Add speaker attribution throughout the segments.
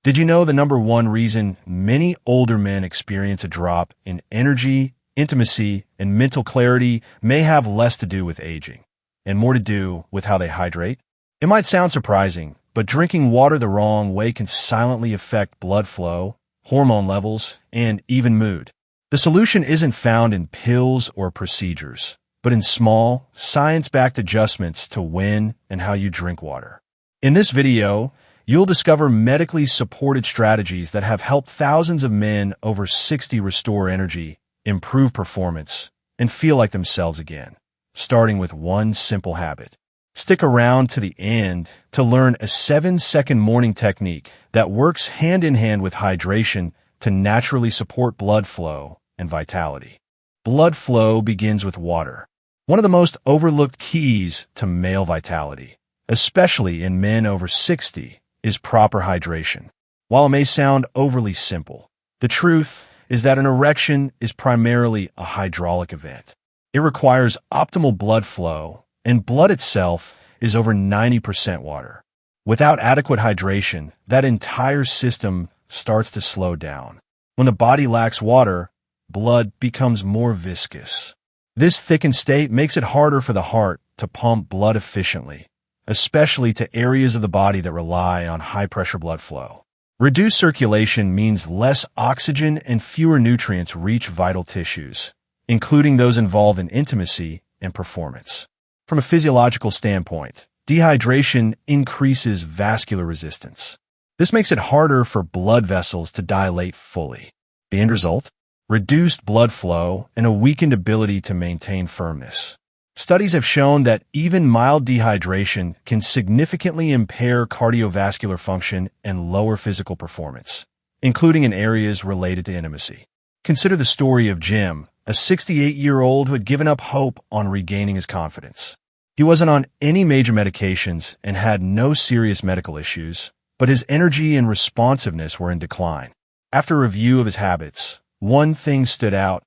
Speaker 1: Did you know the number one reason many older men experience a drop in energy, intimacy, and mental clarity may have less to do with aging and more to do with how they hydrate? It might sound surprising, but drinking water the wrong way can silently affect blood flow, hormone levels, and even mood. The solution isn't found in pills or procedures, but in small, science-backed adjustments to when and how you drink water. In this video, you'll discover medically supported strategies that have helped thousands of men over 60 restore energy, improve performance, and feel like themselves again, starting with one simple habit. Stick around to the end to learn a 7-second morning technique that works hand-in-hand with hydration to naturally support blood flow and vitality. Blood flow begins with water, one of the most overlooked keys to male vitality, especially in men over 60, is proper hydration. While it may sound overly simple, the truth is that an erection is primarily a hydraulic event. It requires optimal blood flow, and blood itself is over 90% water. Without adequate hydration, that entire system starts to slow down. When the body lacks water, blood becomes more viscous. This thickened state makes it harder for the heart to pump blood efficiently, especially to areas of the body that rely on high-pressure blood flow. Reduced circulation means less oxygen and fewer nutrients reach vital tissues, including those involved in intimacy and performance. From a physiological standpoint, dehydration increases vascular resistance. This makes it harder for blood vessels to dilate fully. The end result? Reduced blood flow and a weakened ability to maintain firmness. Studies have shown that even mild dehydration can significantly impair cardiovascular function and lower physical performance, including in areas related to intimacy. Consider the story of Jim, a 68-year-old who had given up hope on regaining his confidence. He wasn't on any major medications and had no serious medical issues, but his energy and responsiveness were in decline. After a review of his habits, one thing stood out: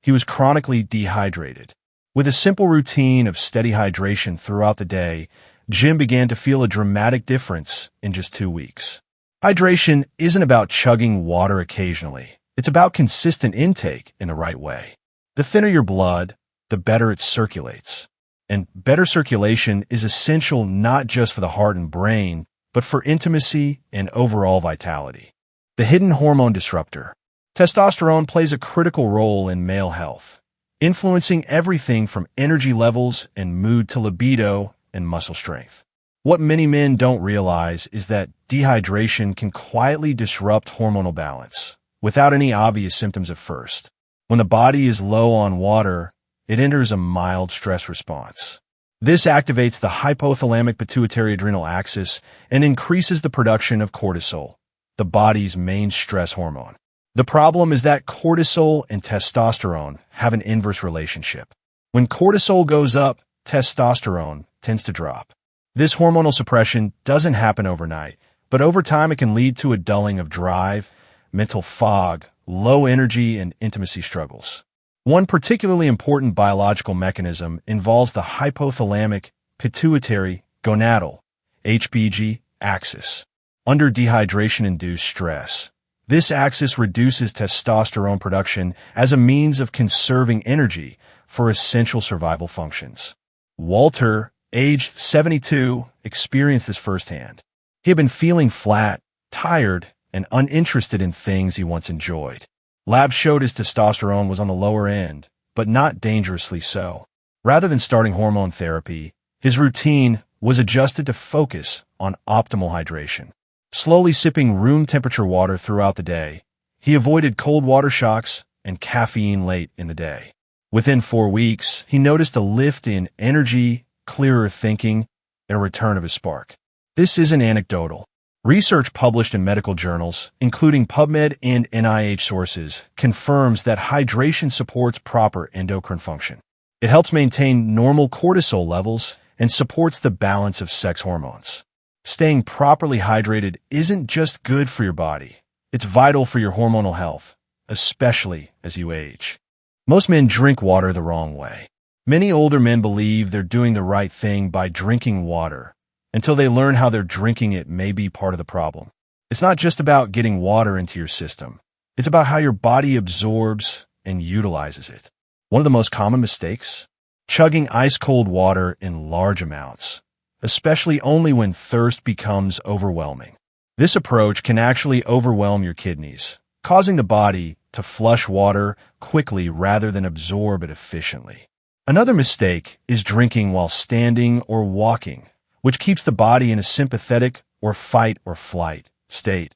Speaker 1: he was chronically dehydrated. With a simple routine of steady hydration throughout the day, Jim began to feel a dramatic difference in just 2 weeks. Hydration isn't about chugging water occasionally. It's about consistent intake in the right way. The thinner your blood, the better it circulates. And better circulation is essential not just for the heart and brain, but for intimacy and overall vitality. The hidden hormone disruptor. Testosterone plays a critical role in male health, influencing everything from energy levels and mood to libido and muscle strength. What many men don't realize is that dehydration can quietly disrupt hormonal balance, without any obvious symptoms at first. When the body is low on water, it enters a mild stress response. This activates the hypothalamic pituitary adrenal axis and increases the production of cortisol, the body's main stress hormone. The problem is that cortisol and testosterone have an inverse relationship. When cortisol goes up, testosterone tends to drop. This hormonal suppression doesn't happen overnight, but over time it can lead to a dulling of drive, mental fog, low energy, and intimacy struggles. One particularly important biological mechanism involves the hypothalamic pituitary gonadal (HPG) axis. Under dehydration-induced stress, this axis reduces testosterone production as a means of conserving energy for essential survival functions. Walter, aged 72, experienced this firsthand. He had been feeling flat, tired, and uninterested in things he once enjoyed. Labs showed his testosterone was on the lower end, but not dangerously so. Rather than starting hormone therapy, his routine was adjusted to focus on optimal hydration. Slowly sipping room-temperature water throughout the day, he avoided cold water shocks and caffeine late in the day. Within 4 weeks, he noticed a lift in energy, clearer thinking, and a return of his spark. This isn't anecdotal. Research published in medical journals, including PubMed and NIH sources, confirms that hydration supports proper endocrine function. It helps maintain normal cortisol levels and supports the balance of sex hormones. Staying properly hydrated isn't just good for your body. It's vital for your hormonal health, especially as you age. Most men drink water the wrong way. Many older men believe they're doing the right thing by drinking water, until they learn how their drinking it may be part of the problem. It's not just about getting water into your system. It's about how your body absorbs and utilizes it. One of the most common mistakes? Chugging ice-cold water in large amounts, especially only when thirst becomes overwhelming. This approach can actually overwhelm your kidneys, causing the body to flush water quickly rather than absorb it efficiently. Another mistake is drinking while standing or walking, which keeps the body in a sympathetic or fight or flight state,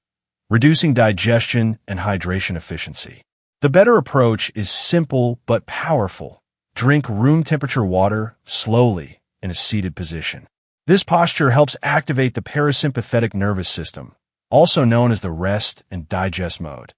Speaker 1: reducing digestion and hydration efficiency. The better approach is simple but powerful. Drink room temperature water slowly in a seated position. This posture helps activate the parasympathetic nervous system, also known as the rest and digest mode,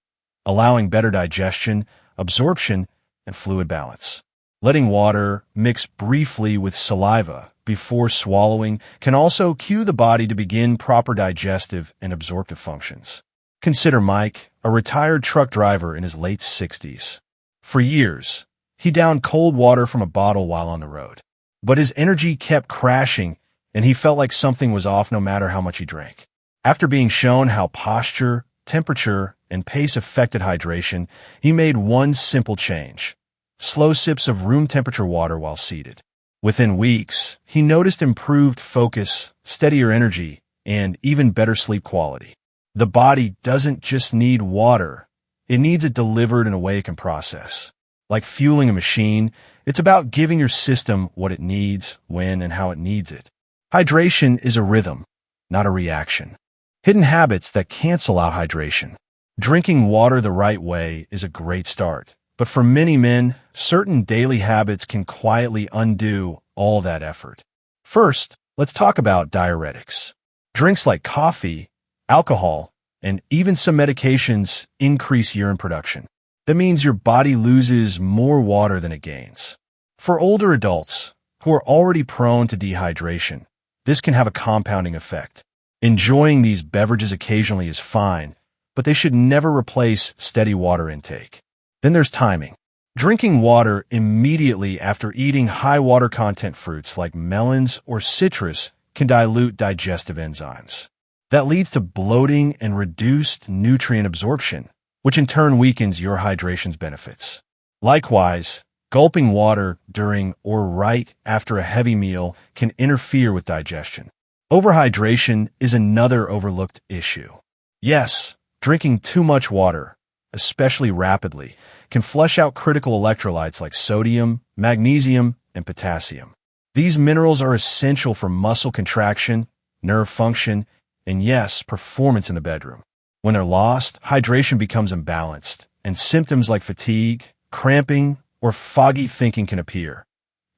Speaker 1: allowing better digestion, absorption, and fluid balance. Letting water mix briefly with saliva before swallowing can also cue the body to begin proper digestive and absorptive functions. Consider Mike, a retired truck driver in his late 60s. For years, he downed cold water from a bottle while on the road. But his energy kept crashing, and he felt like something was off no matter how much he drank. After being shown how posture, temperature, and pace affected hydration, he made one simple change: slow sips of room temperature water while seated. Within weeks, he noticed improved focus, steadier energy, and even better sleep quality. The body doesn't just need water, it needs it delivered in a way it can process. Like fueling a machine, it's about giving your system what it needs, when, and how it needs it. Hydration is a rhythm, not a reaction. Hidden habits that cancel out hydration. Drinking water the right way is a great start, but for many men, certain daily habits can quietly undo all that effort. First, let's talk about diuretics. Drinks like coffee, alcohol, and even some medications increase urine production. That means your body loses more water than it gains. For older adults who are already prone to dehydration, this can have a compounding effect. Enjoying these beverages occasionally is fine, but they should never replace steady water intake. Then there's timing. Drinking water immediately after eating high water content fruits like melons or citrus can dilute digestive enzymes. That leads to bloating and reduced nutrient absorption, which in turn weakens your hydration's benefits. Likewise, gulping water during or right after a heavy meal can interfere with digestion. Overhydration is another overlooked issue. Yes, drinking too much water, especially rapidly, can flush out critical electrolytes like sodium, magnesium, and potassium. These minerals are essential for muscle contraction, nerve function, and yes, performance in the bedroom. When they're lost, hydration becomes imbalanced, and symptoms like fatigue, cramping, or foggy thinking can appear,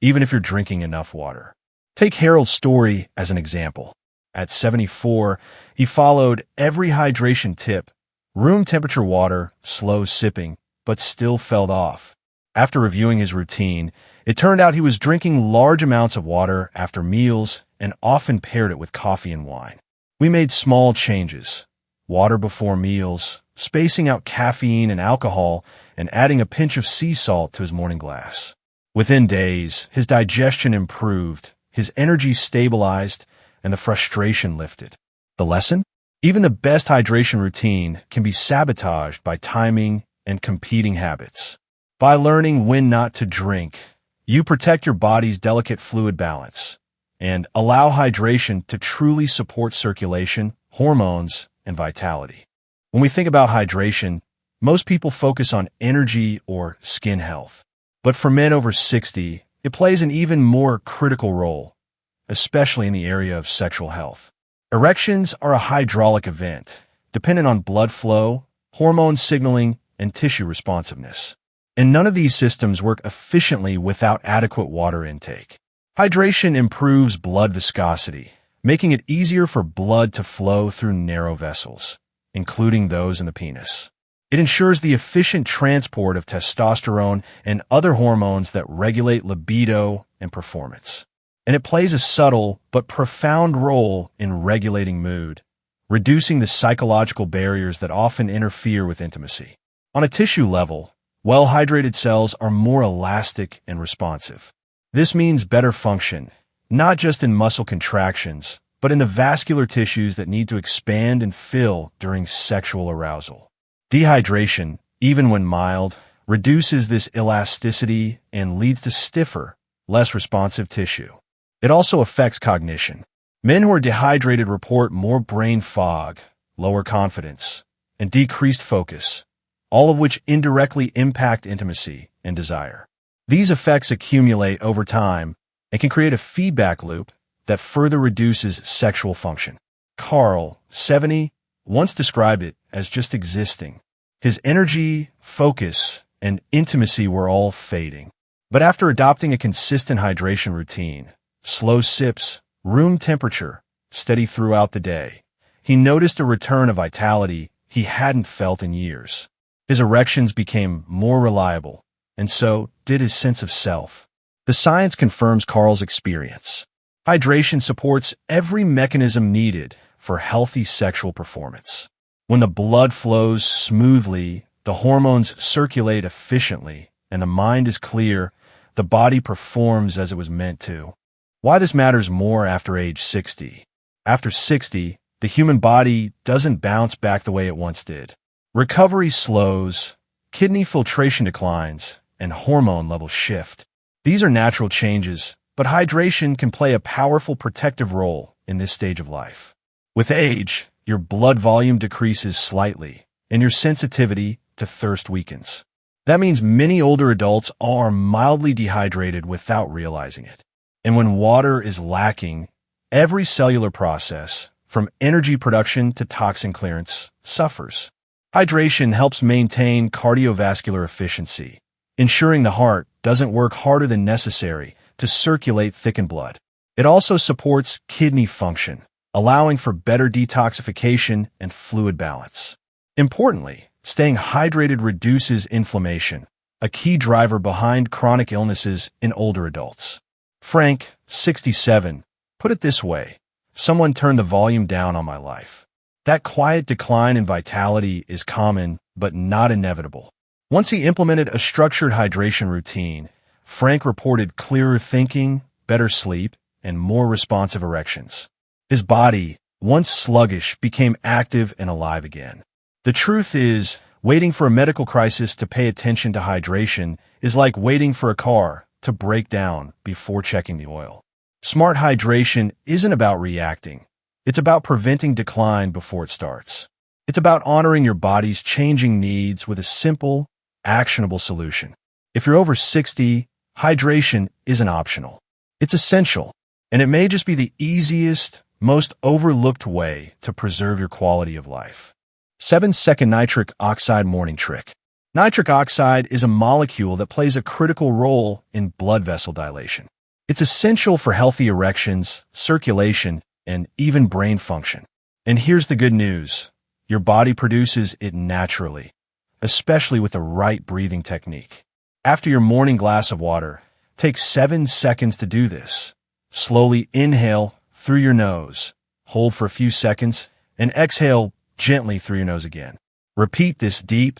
Speaker 1: even if you're drinking enough water. Take Harold's story as an example. At 74, he followed every hydration tip: room temperature water, slow sipping, but still fell off. After reviewing his routine, it turned out he was drinking large amounts of water after meals and often paired it with coffee and wine. We made small changes: water before meals, spacing out caffeine and alcohol, and adding a pinch of sea salt to his morning glass. Within days, his digestion improved, his energy stabilized, and the frustration lifted. The lesson? Even the best hydration routine can be sabotaged by timing and competing habits. By learning when not to drink, you protect your body's delicate fluid balance and allow hydration to truly support circulation, hormones, and vitality. When we think about hydration, most people focus on energy or skin health. But for men over 60, it plays an even more critical role, especially in the area of sexual health. Erections are a hydraulic event, dependent on blood flow, hormone signaling, and tissue responsiveness. And none of these systems work efficiently without adequate water intake. Hydration improves blood viscosity, making it easier for blood to flow through narrow vessels, including those in the penis. It ensures the efficient transport of testosterone and other hormones that regulate libido and performance. And it plays a subtle but profound role in regulating mood, reducing the psychological barriers that often interfere with intimacy. On a tissue level, well-hydrated cells are more elastic and responsive. This means better function, not just in muscle contractions, but in the vascular tissues that need to expand and fill during sexual arousal. Dehydration, even when mild, reduces this elasticity and leads to stiffer, less responsive tissue. It also affects cognition. Men who are dehydrated report more brain fog, lower confidence, and decreased focus, all of which indirectly impact intimacy and desire. These effects accumulate over time and can create a feedback loop that further reduces sexual function. Carl, 70, once described it as just existing. His energy, focus, and intimacy were all fading. But after adopting a consistent hydration routine, slow sips, room temperature, steady throughout the day, he noticed a return of vitality he hadn't felt in years. His erections became more reliable, and so did his sense of self. The science confirms Carl's experience. Hydration supports every mechanism needed for healthy sexual performance. When the blood flows smoothly, the hormones circulate efficiently, and the mind is clear, the body performs as it was meant to. Why this matters more after age 60. After 60, the human body doesn't bounce back the way it once did. Recovery slows, kidney filtration declines, and hormone levels shift. These are natural changes, but hydration can play a powerful protective role in this stage of life. With age, your blood volume decreases slightly, and your sensitivity to thirst weakens. That means many older adults are mildly dehydrated without realizing it. And when water is lacking, every cellular process, from energy production to toxin clearance, suffers. Hydration helps maintain cardiovascular efficiency, ensuring the heart doesn't work harder than necessary to circulate thickened blood. It also supports kidney function, allowing for better detoxification and fluid balance. Importantly, staying hydrated reduces inflammation, a key driver behind chronic illnesses in older adults. Frank, 67, put it this way: someone turned the volume down on my life. That quiet decline in vitality is common, but not inevitable. Once he implemented a structured hydration routine, Frank reported clearer thinking, better sleep, and more responsive erections. His body, once sluggish, became active and alive again. The truth is, waiting for a medical crisis to pay attention to hydration is like waiting for a car to break down before checking the oil. Smart hydration isn't about reacting. It's about preventing decline before it starts. It's about honoring your body's changing needs with a simple, actionable solution. If you're over 60, hydration isn't optional. It's essential, and it may just be the easiest, most overlooked way to preserve your quality of life. 7-second nitric oxide morning trick. Nitric oxide is a molecule that plays a critical role in blood vessel dilation. It's essential for healthy erections, circulation, and even brain function. And here's the good news: your body produces it naturally, especially with the right breathing technique. After your morning glass of water, take 7 seconds to do this. Slowly inhale through your nose, hold for a few seconds, and exhale gently through your nose again. Repeat this deep,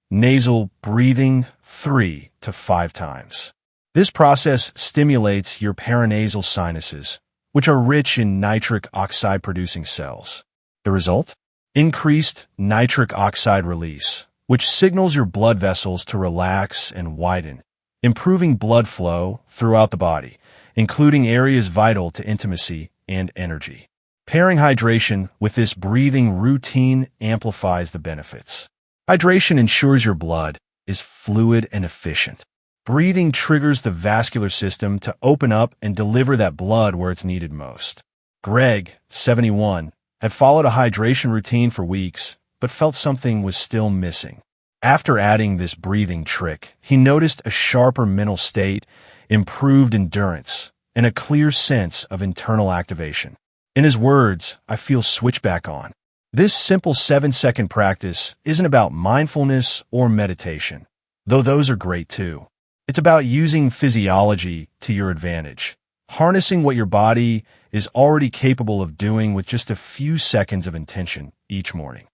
Speaker 1: nasal breathing 3 to 5 times. This process stimulates your paranasal sinuses, which are rich in nitric oxide-producing cells. The result? Increased nitric oxide release, which signals your blood vessels to relax and widen, improving blood flow throughout the body, including areas vital to intimacy and energy. Pairing hydration with this breathing routine amplifies the benefits. Hydration ensures your blood is fluid and efficient. Breathing triggers the vascular system to open up and deliver that blood where it's needed most. Greg, 71, had followed a hydration routine for weeks, but felt something was still missing. After adding this breathing trick, he noticed a sharper mental state, improved endurance, and a clear sense of internal activation. In his words, "I feel switch back on." This simple 7-second practice isn't about mindfulness or meditation, though those are great too. It's about using physiology to your advantage, harnessing what your body is already capable of doing with just a few seconds of intention each morning.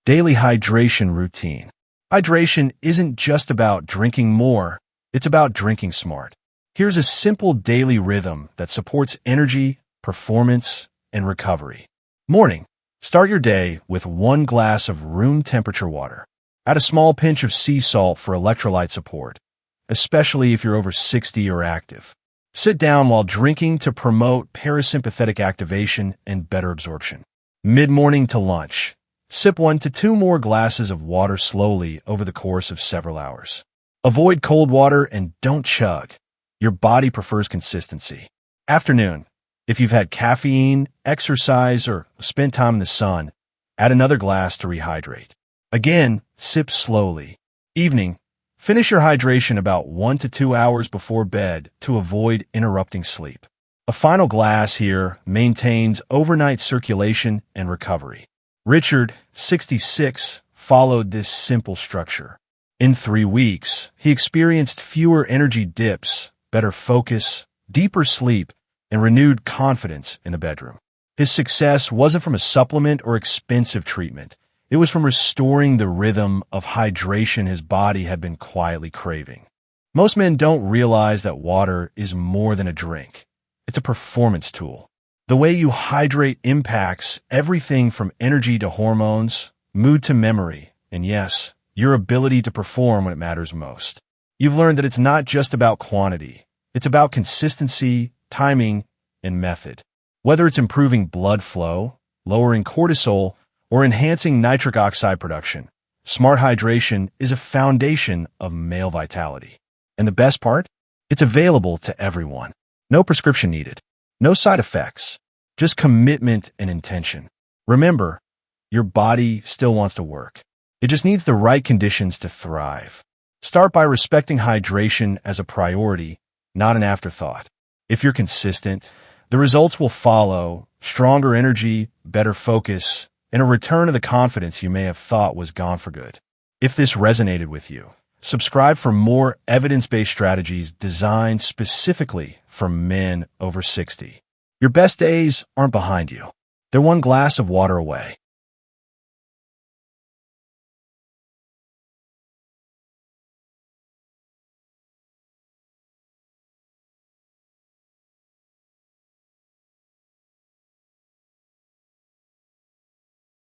Speaker 1: Daily hydration routine. Hydration isn't just about drinking more, it's about drinking smart. Here's a simple daily rhythm that supports energy, performance, and recovery. Morning. Start your day with 1 glass of room temperature water. Add a small pinch of sea salt for electrolyte support, especially if you're over 60 or active. Sit down while drinking to promote parasympathetic activation and better absorption. Mid-morning to lunch. Sip 1 to 2 more glasses of water slowly over the course of several hours. Avoid cold water and don't chug. Your body prefers consistency. Afternoon. If you've had caffeine, exercise, or spent time in the sun, add another glass to rehydrate. Again, sip slowly. Evening. Finish your hydration about 1 to 2 hours before bed to avoid interrupting sleep. A final glass here maintains overnight circulation and recovery. Richard, 66, followed this simple structure. In 3 weeks, he experienced fewer energy dips, better focus, deeper sleep, and renewed confidence in the bedroom. His success wasn't from a supplement or expensive treatment. It was from restoring the rhythm of hydration his body had been quietly craving. Most men don't realize that water is more than a drink. It's a performance tool. The way you hydrate impacts everything from energy to hormones, mood to memory, and yes, your ability to perform when it matters most. You've learned that it's not just about quantity. It's about consistency, timing, and method. Whether it's improving blood flow, lowering cortisol, or enhancing nitric oxide production, smart hydration is a foundation of male vitality. And the best part? It's available to everyone. No prescription needed. No side effects. Just commitment and intention. Remember, your body still wants to work. It just needs the right conditions to thrive. Start by respecting hydration as a priority, not an afterthought. If you're consistent, the results will follow: stronger energy, better focus, and a return of the confidence you may have thought was gone for good. If this resonated with you, subscribe for more evidence-based strategies designed specifically for men over 60. Your best days aren't behind you. They're 1 glass of water away.